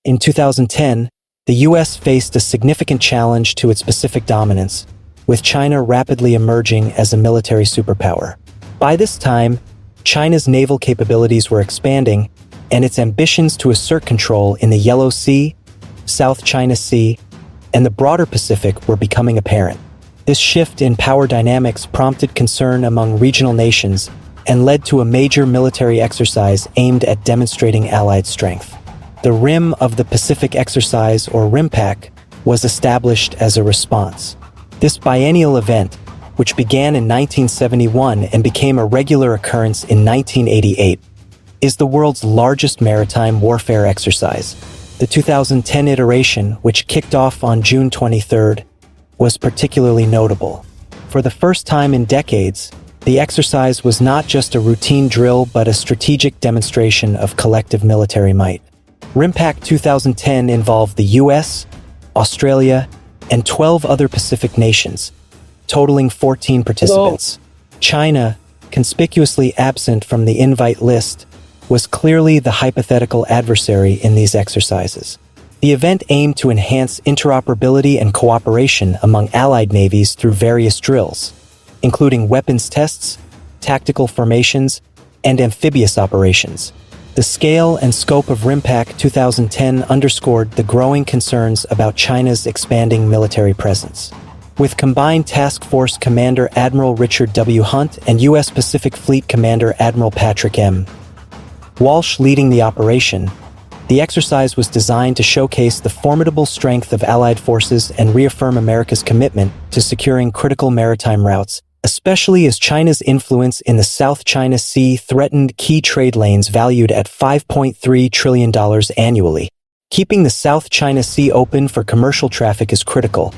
In 2010, the US faced a significant challenge to its Pacific dominance, with China rapidly emerging as a military superpower. By this time, China's naval capabilities were expanding, and its ambitions to assert control in the Yellow Sea, South China Sea, and the broader Pacific were becoming apparent. This shift in power dynamics prompted concern among regional nations and led to a major military exercise aimed at demonstrating Allied strength. The Rim of the Pacific Exercise, or RIMPAC, was established as a response. This biennial event, which began in 1971 and became a regular occurrence in 1988, is the world's largest maritime warfare exercise. The 2010 iteration, which kicked off on June 23rd, was particularly notable. For the first time in decades, the exercise was not just a routine drill but a strategic demonstration of collective military might. RIMPAC 2010 involved the US, Australia, and 12 other Pacific nations, totaling 14 participants. China, conspicuously absent from the invite list, was clearly the hypothetical adversary in these exercises. The event aimed to enhance interoperability and cooperation among Allied navies through various drills, including weapons tests, tactical formations, and amphibious operations. The scale and scope of RIMPAC 2010 underscored the growing concerns about China's expanding military presence. With Combined Task Force Commander Admiral Richard W. Hunt and U.S. Pacific Fleet Commander Admiral Patrick M. Walsh leading the operation, the exercise was designed to showcase the formidable strength of Allied forces and reaffirm America's commitment to securing critical maritime routes, especially as China's influence in the South China Sea threatened key trade lanes valued at $5.3 trillion annually. Keeping the South China Sea open for commercial traffic is critical,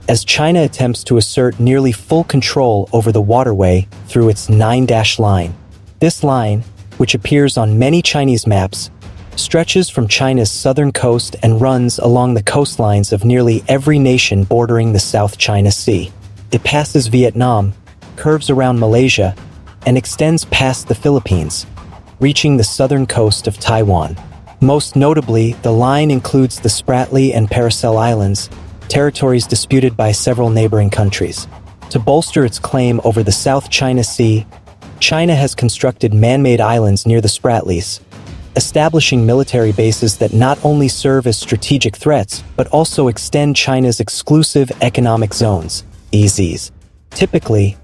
as China attempts to assert nearly full control over the waterway through its 9-dash line. This line, which appears on many Chinese maps, stretches from China's southern coast and runs along the coastlines of nearly every nation bordering the South China Sea. It passes Vietnam, curves around Malaysia, and extends past the Philippines, reaching the southern coast of Taiwan. Most notably, the line includes the Spratly and Paracel Islands, territories disputed by several neighboring countries. To bolster its claim over the South China Sea, China has constructed man-made islands near the Spratlys, establishing military bases that not only serve as strategic threats, but also extend China's exclusive economic zones, EEZs. Typically,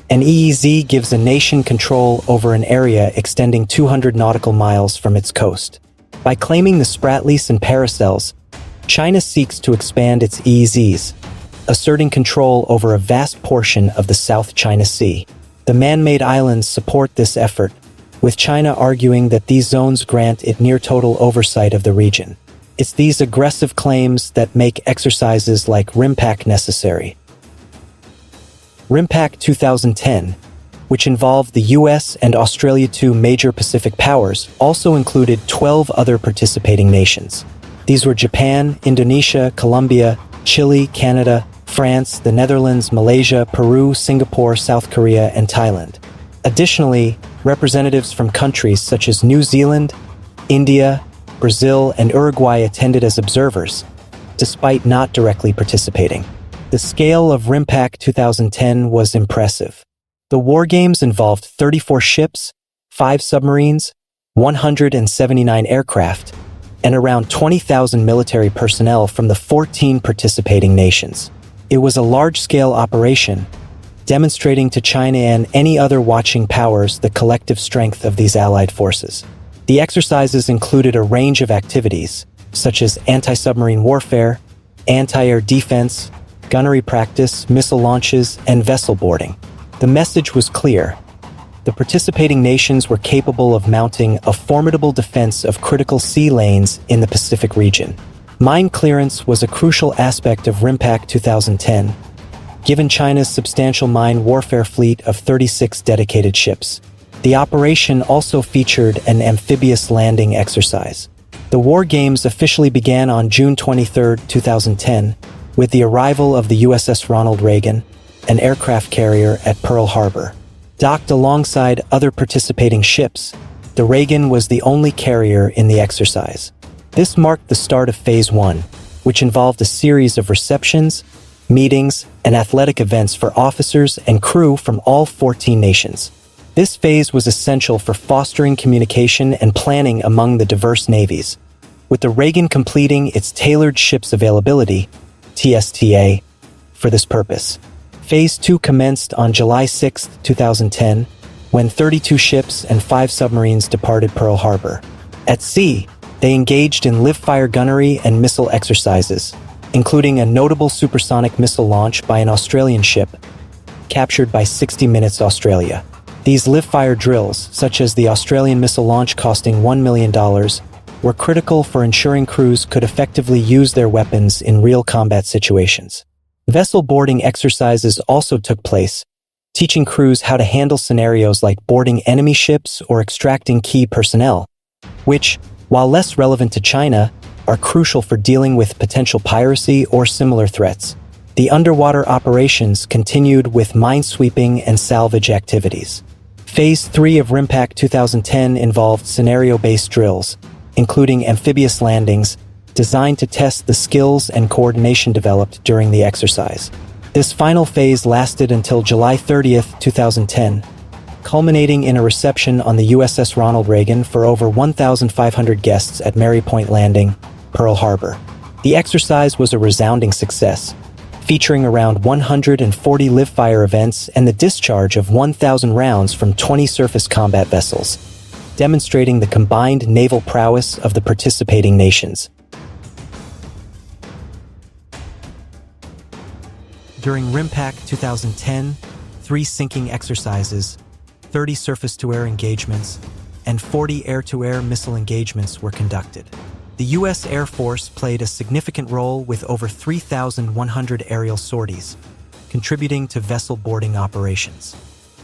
an EEZ gives a nation control over an area extending 200 nautical miles from its coast. By claiming the Spratlys and Paracels, China seeks to expand its EEZs, asserting control over a vast portion of the South China Sea. The man-made islands support this effort, with China arguing that these zones grant it near-total oversight of the region. It's these aggressive claims that make exercises like RIMPAC necessary. RIMPAC 2010, which involved the US and Australia, two major Pacific powers, also included 12 other participating nations. These were Japan, Indonesia, Colombia, Chile, Canada, France, the Netherlands, Malaysia, Peru, Singapore, South Korea, and Thailand. Additionally, representatives from countries such as New Zealand, India, Brazil, and Uruguay attended as observers, despite not directly participating. The scale of RIMPAC 2010 was impressive. The war games involved 34 ships, 5 submarines, 179 aircraft, and around 20,000 military personnel from the 14 participating nations. It was a large-scale operation, demonstrating to China and any other watching powers the collective strength of these allied forces. The exercises included a range of activities, such as anti-submarine warfare, anti-air defense, gunnery practice, missile launches, and vessel boarding. The message was clear. The participating nations were capable of mounting a formidable defense of critical sea lanes in the Pacific region. Mine clearance was a crucial aspect of RIMPAC 2010, given China's substantial mine warfare fleet of 36 dedicated ships. The operation also featured an amphibious landing exercise. The war games officially began on June 23, 2010, with the arrival of the USS Ronald Reagan, an aircraft carrier at Pearl Harbor. Docked alongside other participating ships, the Reagan was the only carrier in the exercise. This marked the start of Phase 1, which involved a series of receptions, meetings, and athletic events for officers and crew from all 14 nations. This phase was essential for fostering communication and planning among the diverse navies, with the Reagan completing its Tailored Ships Availability (TSTA) for this purpose. Phase 2 commenced on July 6, 2010, when 32 ships and 5 submarines departed Pearl Harbor. At sea, they engaged in live-fire gunnery and missile exercises, including a notable supersonic missile launch by an Australian ship, captured by 60 Minutes Australia. These live-fire drills, such as the Australian missile launch costing $1 million, were critical for ensuring crews could effectively use their weapons in real combat situations. Vessel boarding exercises also took place, teaching crews how to handle scenarios like boarding enemy ships or extracting key personnel, which, while less relevant to China, are crucial for dealing with potential piracy or similar threats. The underwater operations continued with minesweeping and salvage activities. Phase 3 of RIMPAC 2010 involved scenario-based drills, including amphibious landings, designed to test the skills and coordination developed during the exercise. This final phase lasted until July 30, 2010, culminating in a reception on the USS Ronald Reagan for over 1,500 guests at Mary Point Landing, Pearl Harbor. The exercise was a resounding success, featuring around 140 live-fire events and the discharge of 1,000 rounds from 20 surface combat vessels, demonstrating the combined naval prowess of the participating nations. During RIMPAC 2010, 3 sinking exercises, 30 surface-to-air engagements, and 40 air-to-air missile engagements were conducted. The U.S. Air Force played a significant role with over 3,100 aerial sorties, contributing to vessel boarding operations.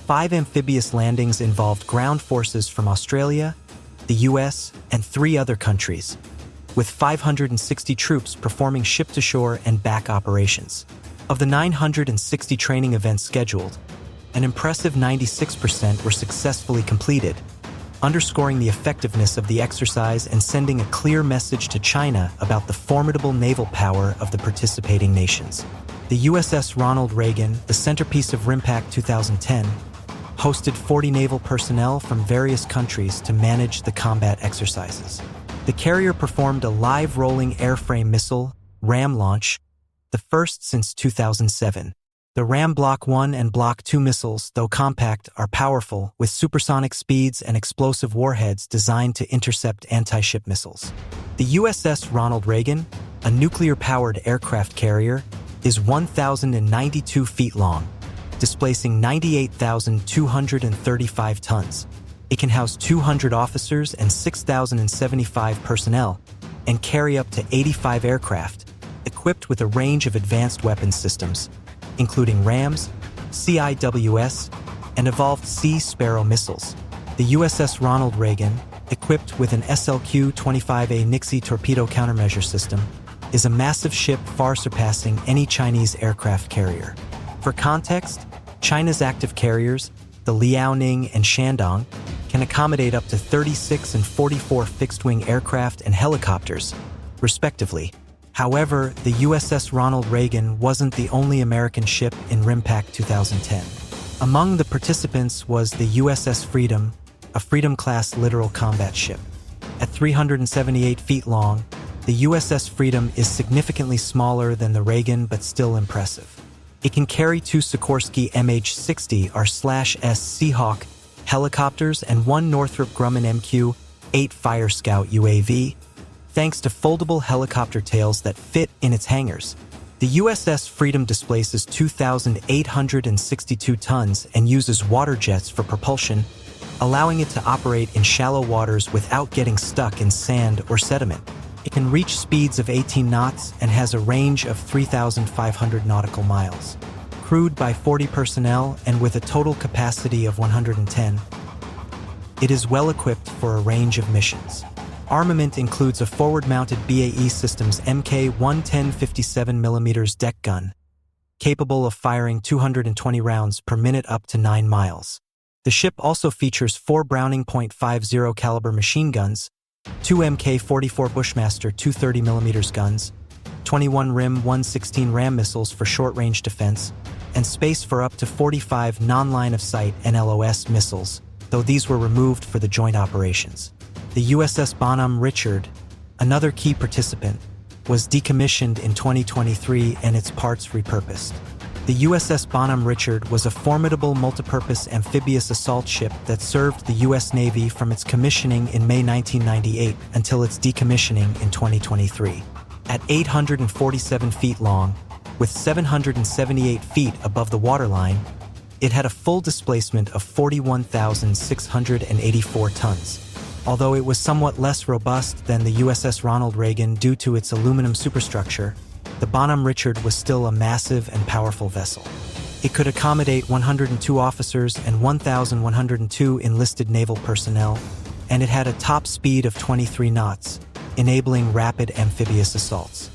5 amphibious landings involved ground forces from Australia, the U.S., and 3 other countries, with 560 troops performing ship-to-shore and back operations. Of the 960 training events scheduled, an impressive 96% were successfully completed, underscoring the effectiveness of the exercise and sending a clear message to China about the formidable naval power of the participating nations. The USS Ronald Reagan, the centerpiece of RIMPAC 2010, hosted 40 naval personnel from various countries to manage the combat exercises. The carrier performed a live rolling airframe missile, RAM launch, the first since 2007. The RAM Block 1 and Block 2 missiles, though compact, are powerful, with supersonic speeds and explosive warheads designed to intercept anti-ship missiles. The USS Ronald Reagan, a nuclear-powered aircraft carrier, is 1,092 feet long, displacing 98,235 tons. It can house 200 officers and 6,075 personnel, and carry up to 85 aircraft, equipped with a range of advanced weapons systems, including RAMs, CIWS, and evolved Sea Sparrow missiles. The USS Ronald Reagan, equipped with an SLQ-25A Nixie torpedo countermeasure system, is a massive ship far surpassing any Chinese aircraft carrier. For context, China's active carriers, the Liaoning and Shandong, can accommodate up to 36 and 44 fixed-wing aircraft and helicopters, respectively. However, the USS Ronald Reagan wasn't the only American ship in RIMPAC 2010. Among the participants was the USS Freedom, a Freedom-class littoral combat ship. At 378 feet long, the USS Freedom is significantly smaller than the Reagan but still impressive. It can carry 2 Sikorsky MH-60R/S Seahawk helicopters and 1 Northrop Grumman MQ-8 Fire Scout UAV, thanks to foldable helicopter tails that fit in its hangars. The USS Freedom displaces 2,862 tons and uses water jets for propulsion, allowing it to operate in shallow waters without getting stuck in sand or sediment. It can reach speeds of 18 knots and has a range of 3,500 nautical miles. Crewed by 40 personnel and with a total capacity of 110, it is well equipped for a range of missions. Armament includes a forward-mounted BAE Systems Mk110 57mm deck gun, capable of firing 220 rounds per minute up to 9 miles. The ship also features 4 Browning .50 caliber machine guns, 2 Mk-44 Bushmaster 230mm guns, 21 RIM 116 Ram missiles for short-range defense, and space for up to 45 non-line-of-sight NLOS missiles, though these were removed for the joint operations. The USS Bonhomme Richard, another key participant, was decommissioned in 2023 and its parts repurposed. The USS Bonhomme Richard was a formidable multipurpose amphibious assault ship that served the U.S. Navy from its commissioning in May 1998 until its decommissioning in 2023. At 847 feet long, with 778 feet above the waterline, it had a full displacement of 41,684 tons. Although it was somewhat less robust than the USS Ronald Reagan due to its aluminum superstructure, the Bonhomme Richard was still a massive and powerful vessel. It could accommodate 102 officers and 1,102 enlisted naval personnel, and it had a top speed of 23 knots, enabling rapid amphibious assaults.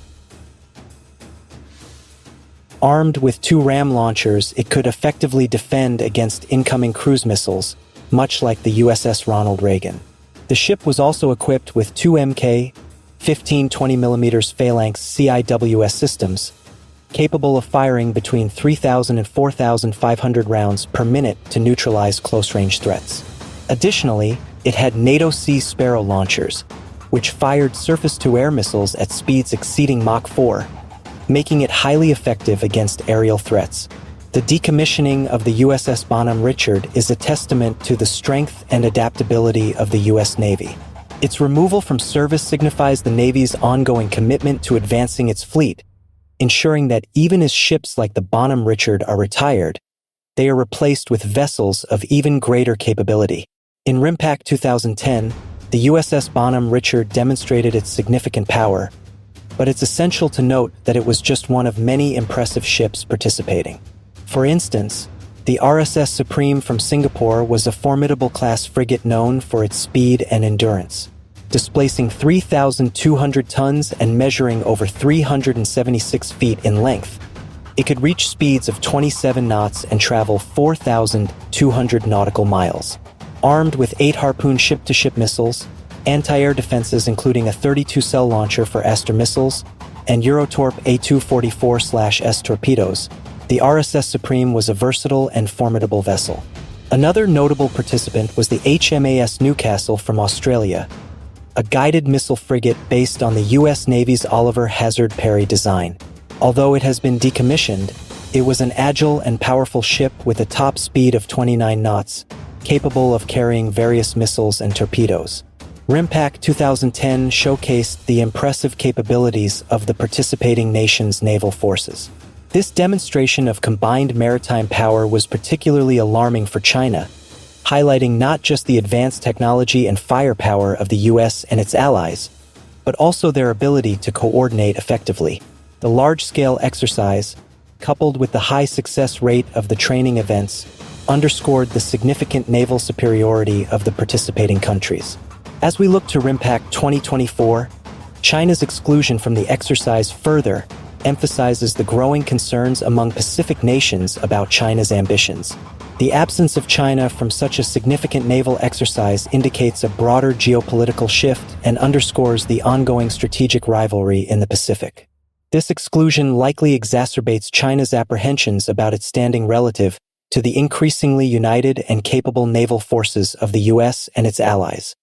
Armed with 2 Ram launchers, it could effectively defend against incoming cruise missiles, much like the USS Ronald Reagan. The ship was also equipped with 2 Mk 15 20mm phalanx CIWS systems, capable of firing between 3,000 and 4,500 rounds per minute to neutralize close-range threats. Additionally, it had NATO Sea Sparrow launchers, which fired surface-to-air missiles at speeds exceeding Mach 4, making it highly effective against aerial threats. The decommissioning of the USS Bonhomme Richard is a testament to the strength and adaptability of the U.S. Navy. Its removal from service signifies the Navy's ongoing commitment to advancing its fleet, ensuring that even as ships like the Bonhomme Richard are retired, they are replaced with vessels of even greater capability. In RIMPAC 2010, the USS Bonhomme Richard demonstrated its significant power, but it's essential to note that it was just one of many impressive ships participating. For instance, the RSS Supreme from Singapore was a formidable class frigate known for its speed and endurance. Displacing 3,200 tons and measuring over 376 feet in length, it could reach speeds of 27 knots and travel 4,200 nautical miles. Armed with 8 Harpoon ship-to-ship missiles, anti-air defenses including a 32-cell launcher for Aster missiles, and Eurotorp A244/S torpedoes, the RSS Supreme was a versatile and formidable vessel. Another notable participant was the HMAS Newcastle from Australia, a guided missile frigate based on the U.S. Navy's Oliver Hazard Perry design. Although it has been decommissioned, it was an agile and powerful ship with a top speed of 29 knots, capable of carrying various missiles and torpedoes. RIMPAC 2010 showcased the impressive capabilities of the participating nation's naval forces. This demonstration of combined maritime power was particularly alarming for China, highlighting not just the advanced technology and firepower of the U.S. and its allies, but also their ability to coordinate effectively. The large-scale exercise, coupled with the high success rate of the training events, underscored the significant naval superiority of the participating countries. As we look to RIMPAC 2024, China's exclusion from the exercise further emphasizes the growing concerns among Pacific nations about China's ambitions. The absence of China from such a significant naval exercise indicates a broader geopolitical shift and underscores the ongoing strategic rivalry in the Pacific. This exclusion likely exacerbates China's apprehensions about its standing relative to the increasingly united and capable naval forces of the U.S. and its allies.